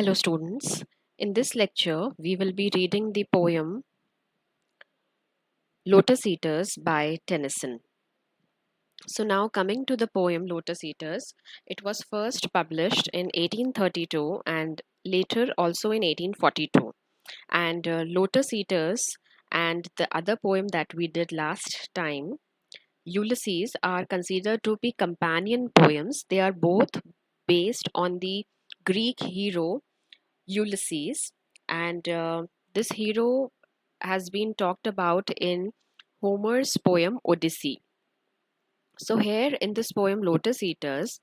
Hello students. In this lecture, we will be reading the poem Lotos Eaters by Tennyson. So now coming to the poem Lotos Eaters, it was first published in 1832 and later also in 1842. And Lotos Eaters and the other poem that we did last time, Ulysses, are considered to be companion poems. They are both based on the Greek hero Ulysses, and this hero has been talked about in Homer's poem Odyssey. So, here in this poem, Lotus Eaters,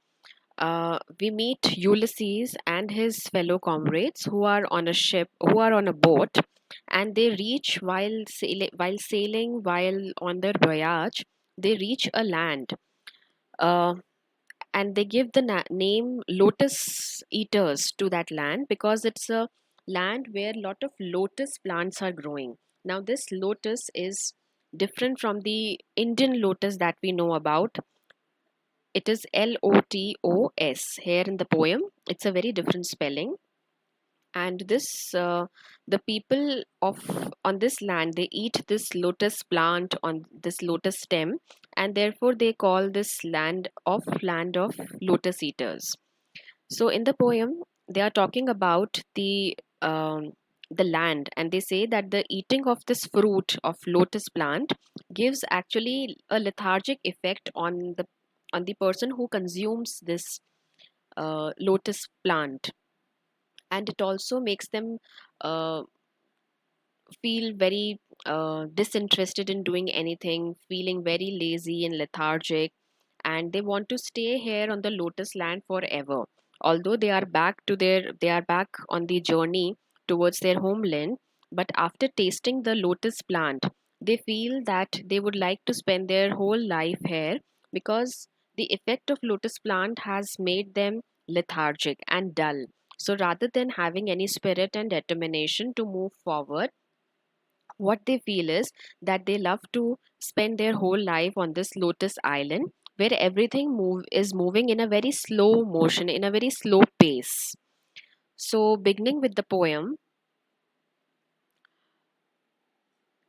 we meet Ulysses and his fellow comrades who are on a ship, who are on a boat, and they reach while on their voyage, they reach a land. Uh, and they give the name Lotus Eaters to that land because it's a land where a lot of lotus plants are growing. Now, this lotus is different from the Indian lotus that we know about. It is Lotos here in the poem. It's a very different spelling. And this the people of on this land, they eat this lotus plant on this lotus stem, and therefore they call this land of lotus eaters. So in the poem, they are talking about the land, and they say that the eating of this fruit of lotus plant gives actually a lethargic effect on the person who consumes this lotus plant, and it also makes them uh, feel very disinterested in doing anything, feeling very lazy and lethargic, and they want to stay here on the lotus land forever. Although they are back on the journey towards their homeland, but after tasting the lotus plant, they feel that they would like to spend their whole life here because the effect of lotus plant has made them lethargic and dull. So rather than having any spirit and determination to move forward, what they feel is that they love to spend their whole life on this lotus island where everything is moving in a very slow motion, in a very slow pace. So beginning with the poem,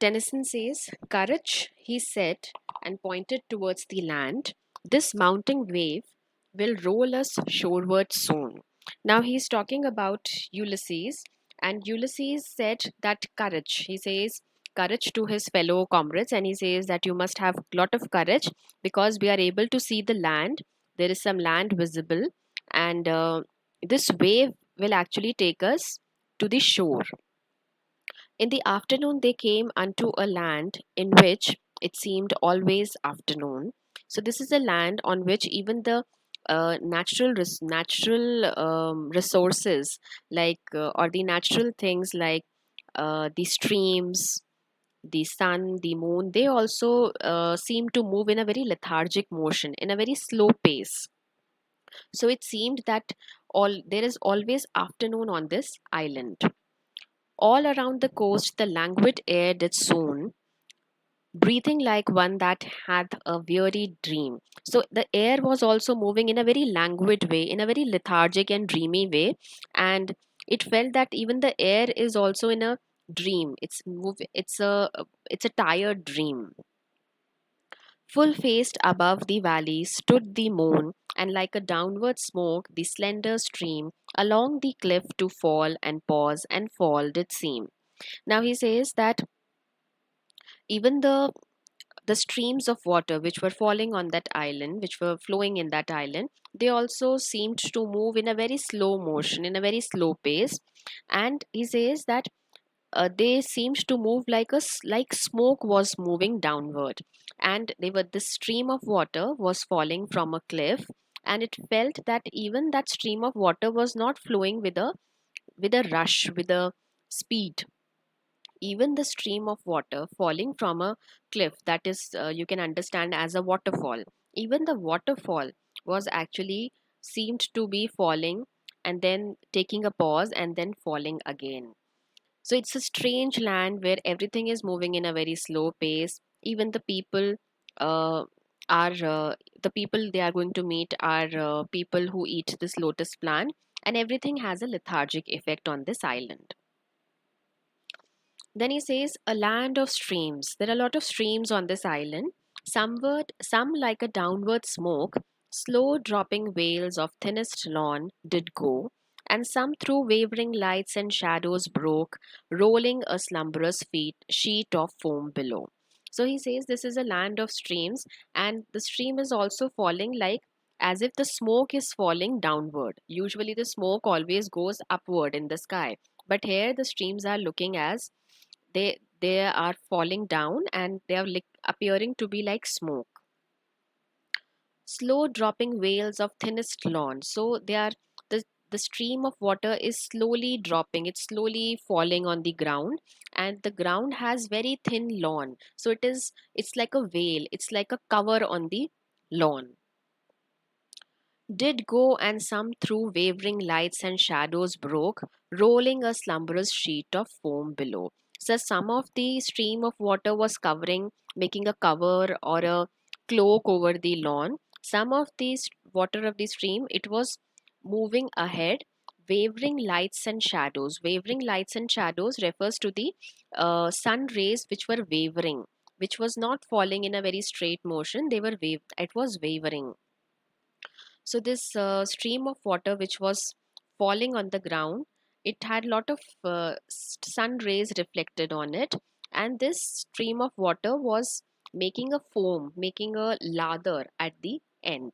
Tennyson says, "Courage," he said, and pointed towards the land. "This mounting wave will roll us shoreward soon." Now he's talking about Ulysses, and Ulysses said that courage. He says courage to his fellow comrades, and he says that you must have a lot of courage because we are able to see the land. There is some land visible, and this wave will actually take us to the shore. In the afternoon they came unto a land in which it seemed always afternoon. So this is a land on which even the natural resources like or the natural things like the streams, the sun, the moon, they also seem to move in a very lethargic motion, in a very slow pace. So it seemed that all there is always afternoon on this island. All around the coast the languid air did soon, breathing like one that had a weary dream. So the air was also moving in a very languid way, in a very lethargic and dreamy way, and it felt that even the air is also in a dream. It's a tired dream. Full faced above the valley stood the moon, and like a downward smoke the slender stream along the cliff to fall and pause and fall did seem. Now he says that even the streams of water which were falling on that island, which were flowing in that island, they also seemed to move in a very slow motion, in a very slow pace. And he says that they seemed to move like smoke was moving downward, and they were the stream of water was falling from a cliff, and it felt that even that stream of water was not flowing with a rush, with a speed. Even the stream of water falling from a cliff, that is you can understand as a waterfall, even the waterfall was actually seemed to be falling and then taking a pause and then falling again. So it's a strange land where everything is moving in a very slow pace. Even uh, are the people they are going to meet are people who eat this lotus plant, and everything has a lethargic effect on this island. Then he says, a land of streams. There are a lot of streams on this island. Some like a downward smoke, slow dropping veils of thinnest lawn did go, and some through wavering lights and shadows broke, rolling a slumberous sheet of foam below. So he says this is a land of streams, and the stream is also falling like as if the smoke is falling downward. Usually the smoke always goes upward in the sky, but here the streams are looking as they are falling down, and they are appearing to be like smoke, slow dropping veils of thinnest lawn. So they are, the stream of water is slowly dropping, it's slowly falling on the ground, and the ground has very thin lawn, so it's like a veil, it's like a cover on the lawn. Did go, and some through wavering lights and shadows broke, rolling a slumberous sheet of foam below. So some of the stream of water was covering, making a cover or a cloak over the lawn. Some of the water of the stream, it was moving ahead, wavering lights and shadows. Wavering lights and shadows refers to the sun rays which were wavering, which was not falling in a very straight motion. It was wavering. So this stream of water which was falling on the ground, it had lot of sun rays reflected on it, and this stream of water was making a foam, making a lather at the end.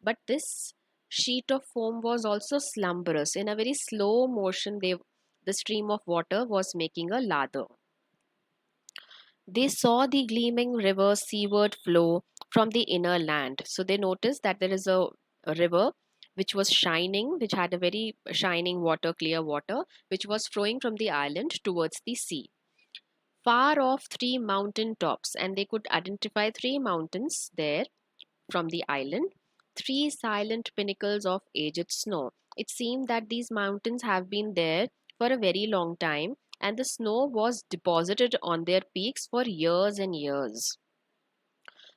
But this sheet of foam was also slumberous. In a very slow motion, the stream of water was making a lather. They saw the gleaming river seaward flow from the inner land. So they noticed that there is a river which was shining, which had a very shining water, clear water, which was flowing from the island towards the sea. Far off, three mountain tops, and they could identify three mountains there from the island, three silent pinnacles of aged snow. It seemed that these mountains have been there for a very long time, and the snow was deposited on their peaks for years and years.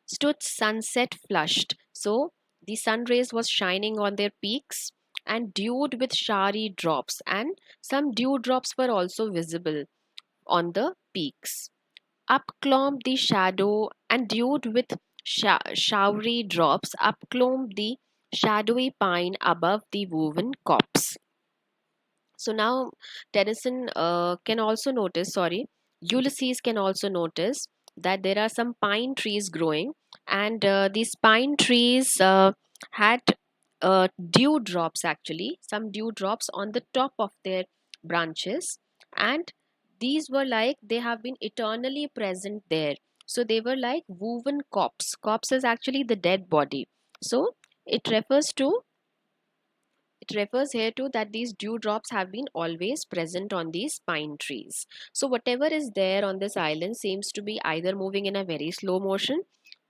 Stood sunset flushed, so the sun rays was shining on their peaks and dewed with showery drops, and some dew drops were also visible on the peaks. Up clomb the shadow, and dewed with showery drops, up clomb the shadowy pine above the woven copse. So now Tennyson can also notice, sorry, Ulysses can also notice that there are some pine trees growing, and these pine trees had dew drops, actually, some dew drops on the top of their branches, and these were like they have been eternally present there. So they were like woven corpse. Corpse is actually the dead body. So it refers to it refers here to that these dewdrops have been always present on these pine trees. So whatever is there on this island seems to be either moving in a very slow motion,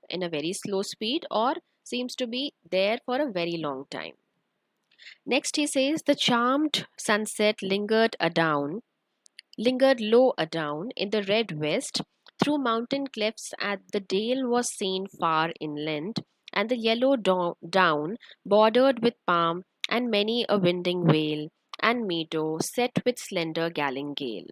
in a very slow speed, or seems to be there for a very long time. Next he says the charmed sunset lingered low adown in the red west, through mountain clefts at the dale was seen far inland, and the yellow down bordered with palm, and many a winding vale, and meadow set with slender galingale.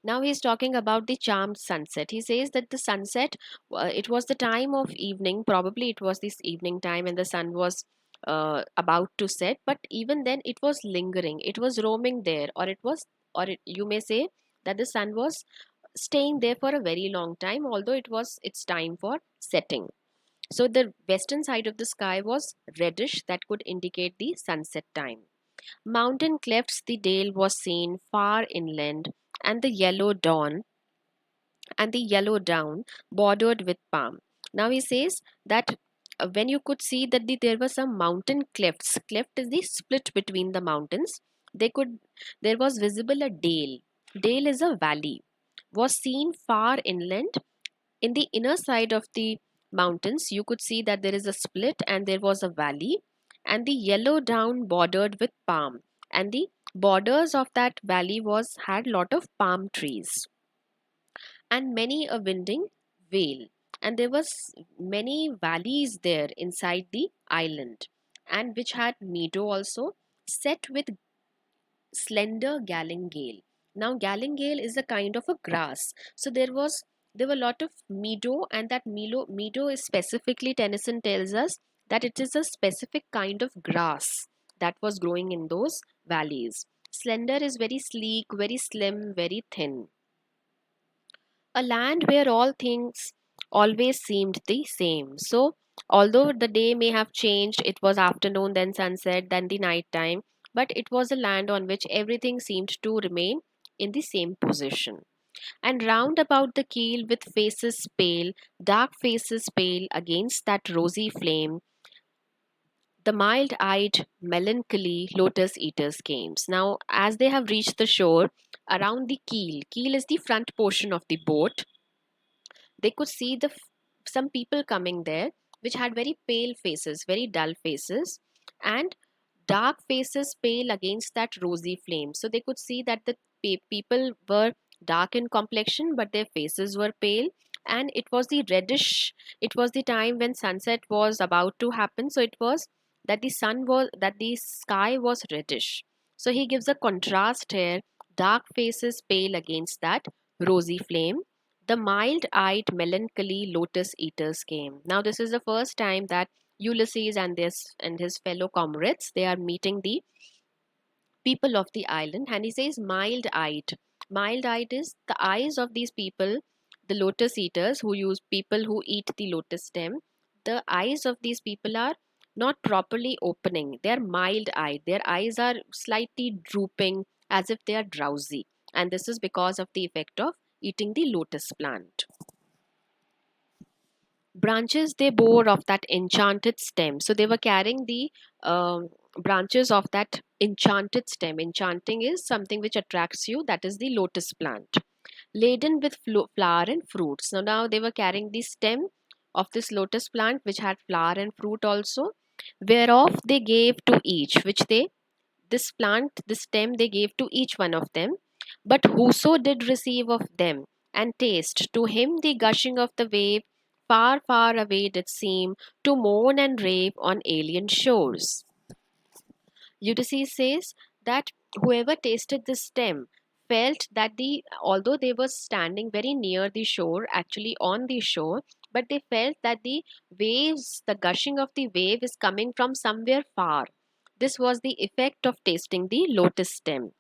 Now he is talking about the charmed sunset. He says that the sunset, it was the time of evening, probably it was this evening time, and the sun was about to set, but even then it was lingering, it was roaming there, you may say that the sun was staying there for a very long time, although it's time for setting. So the western side of the sky was reddish, that could indicate the sunset time. Mountain clefts the dale was seen far inland, and the yellow down bordered with palm. Now he says that when you could see that there were some mountain clefts. Cleft is the split between the mountains. There was visible a dale. Dale is a valley. Was seen far inland. In the inner side of the mountains, you could see that there is a split and there was a valley, and the yellow down bordered with palm. And the borders of that valley was had lot of palm trees, and many a winding vale, and there was many valleys there inside the island, and which had meadow also, set with slender galingale. Now, galingale is a kind of a grass. So there were a lot of meadow, and that meadow is specifically, Tennyson tells us that it is a specific kind of grass that was growing in those valleys. Slender is very sleek, very slim, very thin. A land where all things always seemed the same. So, although the day may have changed, it was afternoon, then sunset, then the night time, but it was a land on which everything seemed to remain in the same position. And round about the keel, with faces pale, dark faces pale against that rosy flame, the mild eyed, melancholy Lotos Eaters came. Now, as they have reached the shore, around the keel is the front portion of the boat, they could see some people coming there which had very pale faces, very dull faces, and dark faces pale against that rosy flame. So they could see that the people were dark in complexion, but their faces were pale. And it was the reddish, it was the time when sunset was about to happen. So it was that the sky was reddish. So he gives a contrast here, dark faces pale against that rosy flame. The mild eyed, melancholy Lotus Eaters came. Now, this is the first time that Ulysses and his fellow comrades, they are meeting the people of the island, and he says mild eyed. Mild eyed is the eyes of these people, the lotus eaters, people who eat the lotus stem. The eyes of these people are not properly opening, they are mild eyed, their eyes are slightly drooping as if they are drowsy, and this is because of the effect of eating the lotus plant. Branches they bore of that enchanted stem. So they were carrying the branches of that enchanted stem. Enchanting is something which attracts you, that is the lotus plant. Laden with flower and fruits. Now they were carrying the stem of this lotus plant, which had flower and fruit also, whereof they gave to each, which they this plant, this stem, they gave to each one of them. But whoso did receive of them and taste, to him the gushing of the wave far, far away did seem to moan and rave on alien shores. Ulysses says that whoever tasted the stem felt that although they were standing very near the shore, actually on the shore, but they felt that the gushing of the wave is coming from somewhere far. This was the effect of tasting the lotus stem.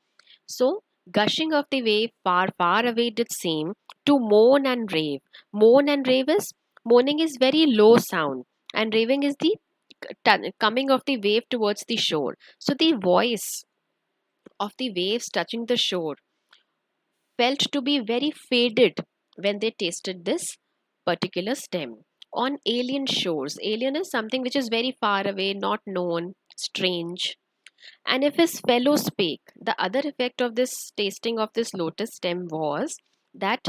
So, gushing of the wave far, far away did seem to moan and rave. Moaning is very low sound, and raving is the coming of the wave towards the shore. So the voice of the waves touching the shore felt to be very faded when they tasted this particular stem. On alien shores, alien is something which is very far away, not known, strange. And if his fellow spake, the other effect of this tasting of this lotus stem was that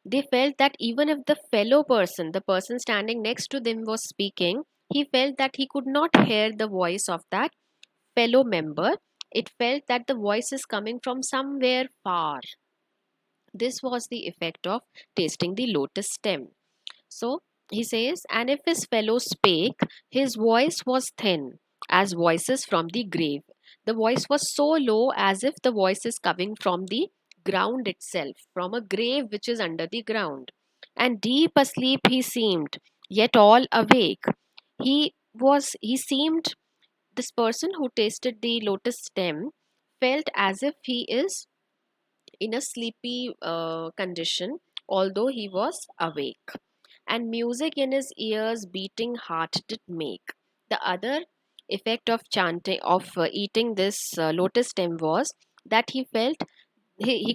they felt that even if the fellow person, the person standing next to them, was speaking, he felt that he could not hear the voice of that fellow member. It felt that the voice is coming from somewhere far. This was the effect of tasting the lotus stem. So he says, and if his fellow spake, his voice was thin, as voices from the grave. The voice was so low as if the voice is coming from the ground itself, from a grave which is under the ground. And deep asleep he seemed, yet all awake. He seemed, this person who tasted the lotus stem felt as if he is in a sleepy condition, although he was awake. And music in his ears beating heart did make. The other effect of chanting, of eating this lotus stem was that he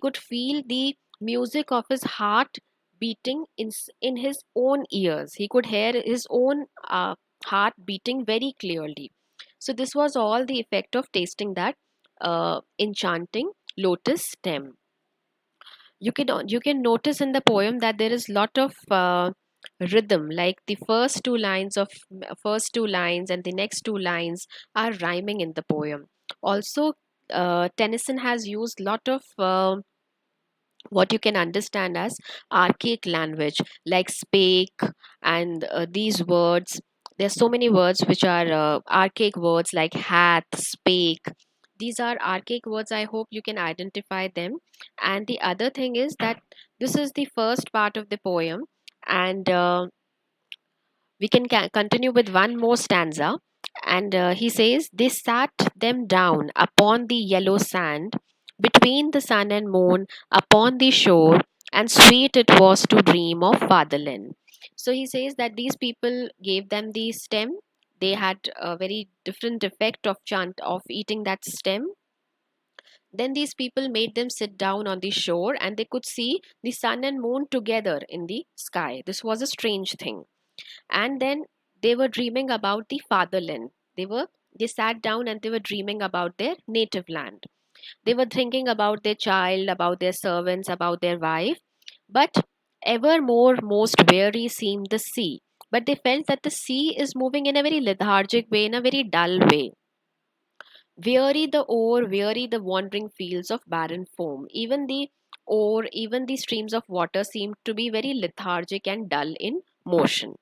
could feel the music of his heart beating in his own ears. He could hear his own heart beating very clearly. So this was all the effect of tasting that enchanting lotus stem. You can notice in the poem that there is lot of rhythm, like the first two lines and the next two lines are rhyming in the poem. Also, Tennyson has used lot of what you can understand as archaic language, like spake, and these words. There's so many words which are archaic words like hath, spake. These are archaic words. I hope you can identify them. And the other thing is that this is the first part of the poem, and we can continue with one more stanza. And he says, they sat them down upon the yellow sand, between the sun and moon, upon the shore, and sweet it was to dream of fatherland. So he says that these people gave them the stem. They had a very different effect of chant of eating that stem. Then these people made them sit down on the shore, and they could see the sun and moon together in the sky. This was a strange thing. And then they were dreaming about the fatherland. They sat down and they were dreaming about their native land. They were thinking about their child, about their servants, about their wife. But ever more most weary seemed the sea. But they felt that the sea is moving in a very lethargic way, in a very dull way. Weary the oar, weary the wandering fields of barren foam. Even the oar, even the streams of water seemed to be very lethargic and dull in motion.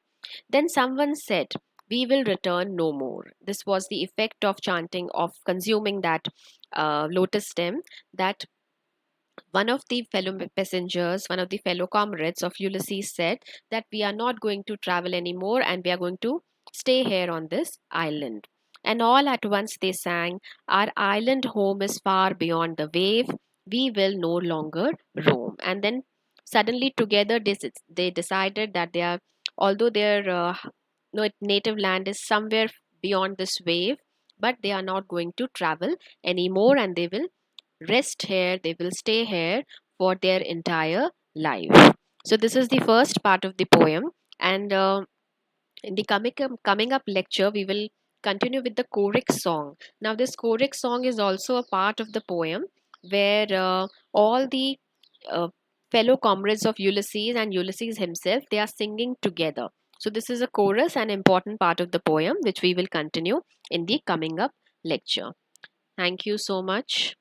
Then someone said, we will return no more. This was the effect of chanting, of consuming that lotus stem, that one of the fellow passengers, one of the fellow comrades of Ulysses said that we are not going to travel anymore and we are going to stay here on this island. And all at once they sang, our island home is far beyond the wave. We will no longer roam. And then suddenly together they decided that they are, although their native land is somewhere beyond this wave, but they are not going to travel anymore and they will rest here, they will stay here for their entire life. So, this is the first part of the poem, and in the coming up lecture, we will continue with the choric song. Now, this choric song is also a part of the poem where all the uh, fellow comrades of Ulysses and Ulysses himself they are singing together. So, this is a chorus, an important part of the poem, which we will continue in the coming up lecture. Thank you so much.